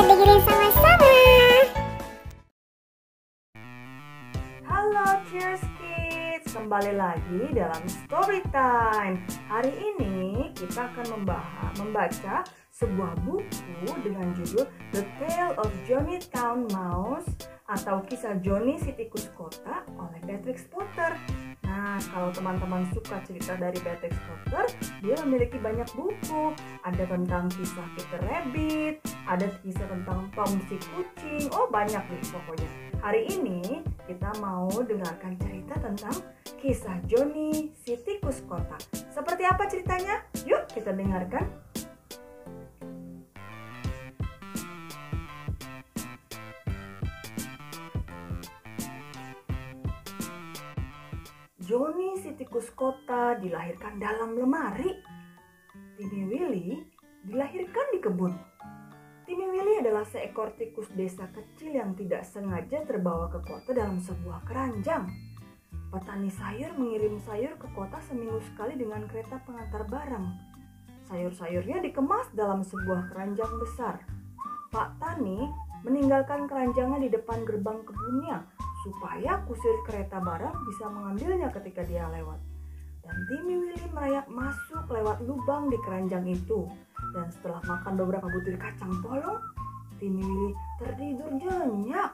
kita dengerin sama-sama. Halo Cheers Kids, kembali lagi dalam Story Time. Hari ini kita akan membaca sebuah buku dengan judul The Tale of Johnny Town Mouse atau Kisah Johnny si Tikus Kota oleh Beatrix Potter. Nah, kalau teman-teman suka cerita dari Beatrix Potter, dia memiliki banyak buku. Ada tentang kisah Peter Rabbit, ada kisah tentang Tom si kucing. Oh, banyak nih pokoknya. Hari ini kita mau dengarkan cerita tentang kisah Johnny si Tikus Kota. Seperti apa ceritanya? Yuk kita dengarkan. Johnny si Tikus Kota dilahirkan dalam lemari. Timmy Willy dilahirkan di kebun. Timmy Willy adalah seekor tikus desa kecil yang tidak sengaja terbawa ke kota dalam sebuah keranjang. Petani sayur mengirim sayur ke kota seminggu sekali dengan kereta pengantar barang. Sayur-sayurnya dikemas dalam sebuah keranjang besar. Pak Tani meninggalkan keranjangnya di depan gerbang kebunnya supaya kusir kereta barang bisa mengambilnya ketika dia lewat. Dan Timmy Willy merayap masuk lewat lubang di keranjang itu. Dan setelah makan beberapa butir kacang polong, Timmy Willy tertidur nyenyak.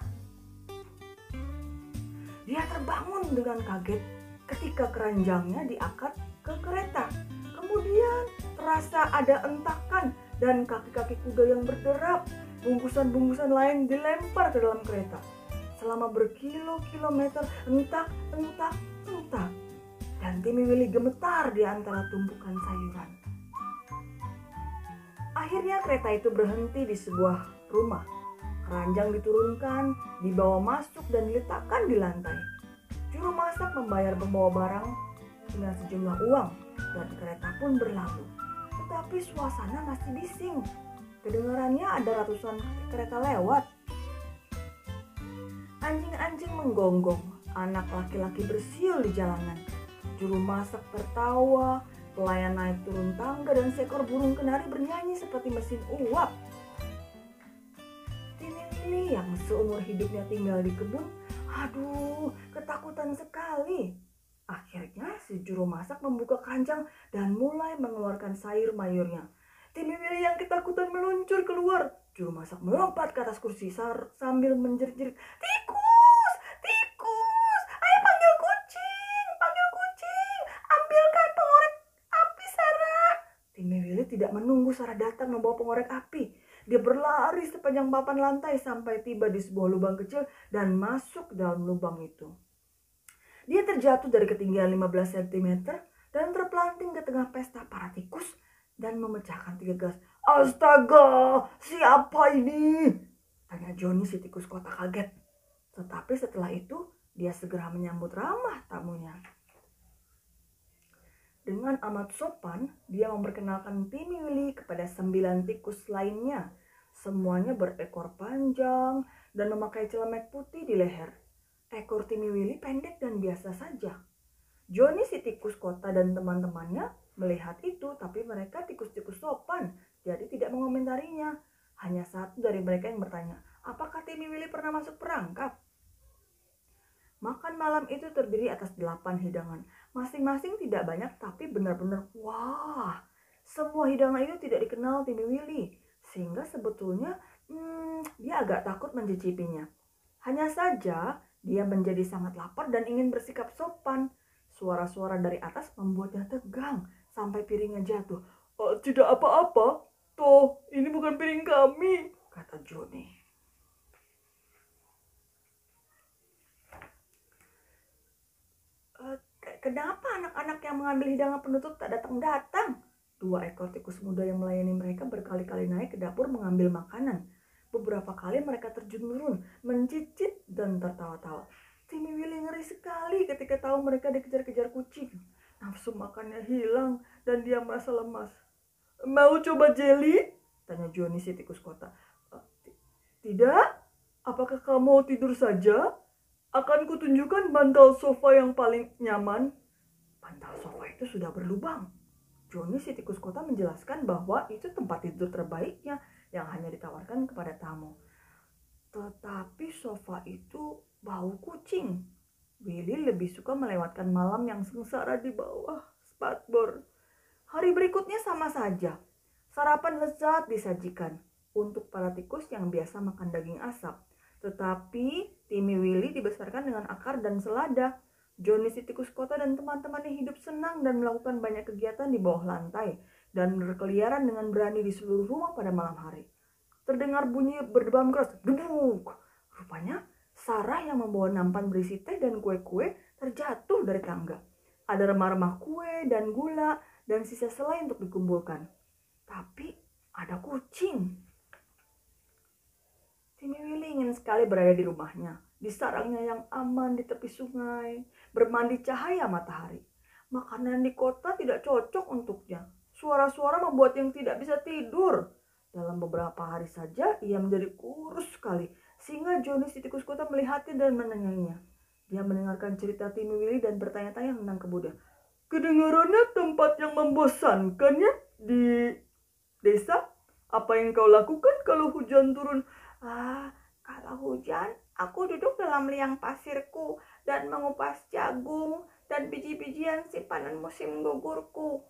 Dia terbangun dengan kaget ketika keranjangnya diangkat ke kereta. Kemudian terasa ada entakan dan kaki-kaki kuda yang berderap. Bungkusan-bungkusan lain dilempar ke dalam kereta. Selama berkilo-kilometer entak. Dan Timmy Willy gemetar di antara tumpukan sayuran. Akhirnya kereta itu berhenti di sebuah rumah. Keranjang diturunkan, dibawa masuk dan diletakkan di lantai. Juru masak membayar pembawa barang dengan sejumlah uang dan kereta pun berlalu. Tetapi suasana masih bising. Kedengarannya ada ratusan kereta lewat. Anjing-anjing menggonggong, anak laki-laki bersiul di jalanan. Juru masak tertawa, pelayan naik turun tangga dan seekor burung kenari bernyanyi seperti mesin uap. Timmy Willy yang seumur hidupnya tinggal di kebun, ketakutan sekali. Akhirnya si juru masak membuka keranjang dan mulai mengeluarkan sayur mayurnya. Timmy Willy yang ketakutan meluncur keluar. Juru masak melompat ke atas kursi sambil menjerit-jerit, "Tikus! Tikus! Ayo panggil kucing! Panggil kucing! Ambilkan pengorek api, Sarah!" Timmy Willy tidak menunggu Sarah datang membawa pengorek api. Dia berlari sepanjang papan lantai sampai tiba di sebuah lubang kecil dan masuk dalam lubang itu. Dia terjatuh dari ketinggian 15 cm dan terpelanting ke tengah pesta para tikus dan memecahkan 3 gelas. "Astaga, siapa ini?" tanya Johnny si tikus kota kaget. Tetapi setelah itu dia segera menyambut ramah tamunya. Dengan amat sopan, dia memperkenalkan Timmy Willy kepada 9 tikus lainnya. Semuanya berekor panjang dan memakai celemek putih di leher. Ekor Timmy Willy pendek dan biasa saja. Johnny si tikus kota dan teman-temannya melihat itu, tapi mereka tikus-tikus sopan, jadi tidak mengomentarinya. Hanya satu dari mereka yang bertanya, apakah Timmy Willy pernah masuk perangkap? Makan malam itu terdiri atas 8 hidangan. Masing-masing tidak banyak, tapi benar-benar wah. Semua hidangan itu tidak dikenal Timmy Willy, sehingga sebetulnya dia agak takut mencicipinya. Hanya saja dia menjadi sangat lapar dan ingin bersikap sopan. Suara-suara dari atas membuatnya tegang sampai piringnya jatuh. "Tidak apa-apa, toh ini bukan piring kami," kata Johnny. "Kenapa anak-anak yang mengambil hidangan penutup tak datang-datang?" 2 ekor tikus muda yang melayani mereka berkali-kali naik ke dapur mengambil makanan. Beberapa kali mereka terjun turun, mencicit dan tertawa-tawa. Timmy Willy ngeri sekali ketika tahu mereka dikejar-kejar kucing. Nafsu makannya hilang dan dia merasa lemas. "Mau coba jelly?" tanya Johnny si tikus kota. "Tidak? Apakah kamu mau tidur saja? Akan kutunjukkan bantal sofa yang paling nyaman." Bantal sofa itu sudah berlubang. Johnny si tikus kota menjelaskan bahwa itu tempat tidur terbaiknya yang hanya ditawarkan kepada tamu. Tetapi sofa itu bau kucing. Willy lebih suka melewatkan malam yang sengsara di bawah spatbor. Hari berikutnya sama saja. Sarapan lezat disajikan untuk para tikus yang biasa makan daging asap. Tetapi Timmy Willy dibesarkan dengan akar dan selada. Johnny si tikus kota dan teman-temannya hidup senang dan melakukan banyak kegiatan di bawah lantai dan berkeliaran dengan berani di seluruh rumah pada malam hari. Terdengar bunyi berdebam keras, duduk. Rupanya Sarah yang membawa nampan berisi teh dan kue-kue terjatuh dari tangga. Ada remah-remah kue dan gula dan sisa selai untuk dikumpulkan. Tapi ada kucing. Timmy Willy ingin sekali berada di rumahnya, di sarangnya yang aman di tepi sungai, bermandi cahaya matahari. Makanan di kota tidak cocok untuknya. Suara-suara membuat yang tidak bisa tidur. Dalam beberapa hari saja ia menjadi kurus sekali, sehingga Johnny si tikus kota melihatnya dan menanyainya. Dia mendengarkan cerita Timmy Willy dan bertanya-tanya tentang kebudayaan. Kedengarannya tempat yang membosankan ya di desa? Apa yang kau lakukan kalau hujan turun? Kalau hujan, aku duduk dalam liang pasirku dan mengupas jagung dan biji-bijian simpanan musim gugurku.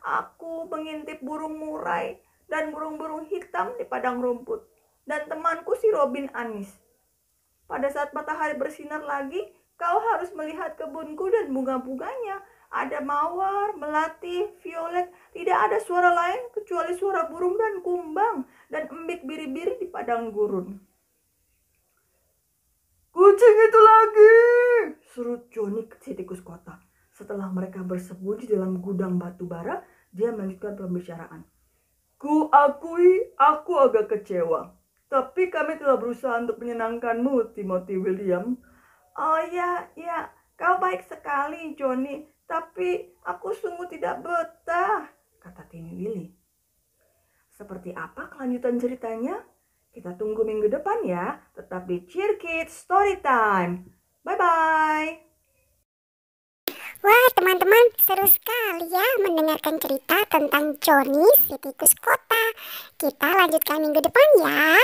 Aku mengintip burung murai dan burung-burung hitam di padang rumput. Dan temanku si Robin Anis. Pada saat matahari bersinar lagi, kau harus melihat kebunku dan bunga-bunganya. Ada mawar, melati, violet. Tidak ada suara lain kecuali suara burung dan kumbang dan embik biri-biri di padang gurun. Kucing itu lagi, seru Johnny si tikus kota. Setelah mereka bersembunyi dalam gudang batu bara, dia melanjutkan pembicaraan. Kuakui aku agak kecewa, tapi kami telah berusaha untuk menyenangkanmu, Timothy William. Oh ya, kau baik sekali, Johnny. Tapi aku sungguh tidak betah, kata Timmy Willy. Seperti apa kelanjutan ceritanya? Kita tunggu minggu depan ya. Tetap di Cheer Kids Storytime. Bye-bye. Wah, teman-teman, seru sekali ya mendengarkan cerita tentang Johnny si tikus kota. Kita lanjutkan minggu depan ya.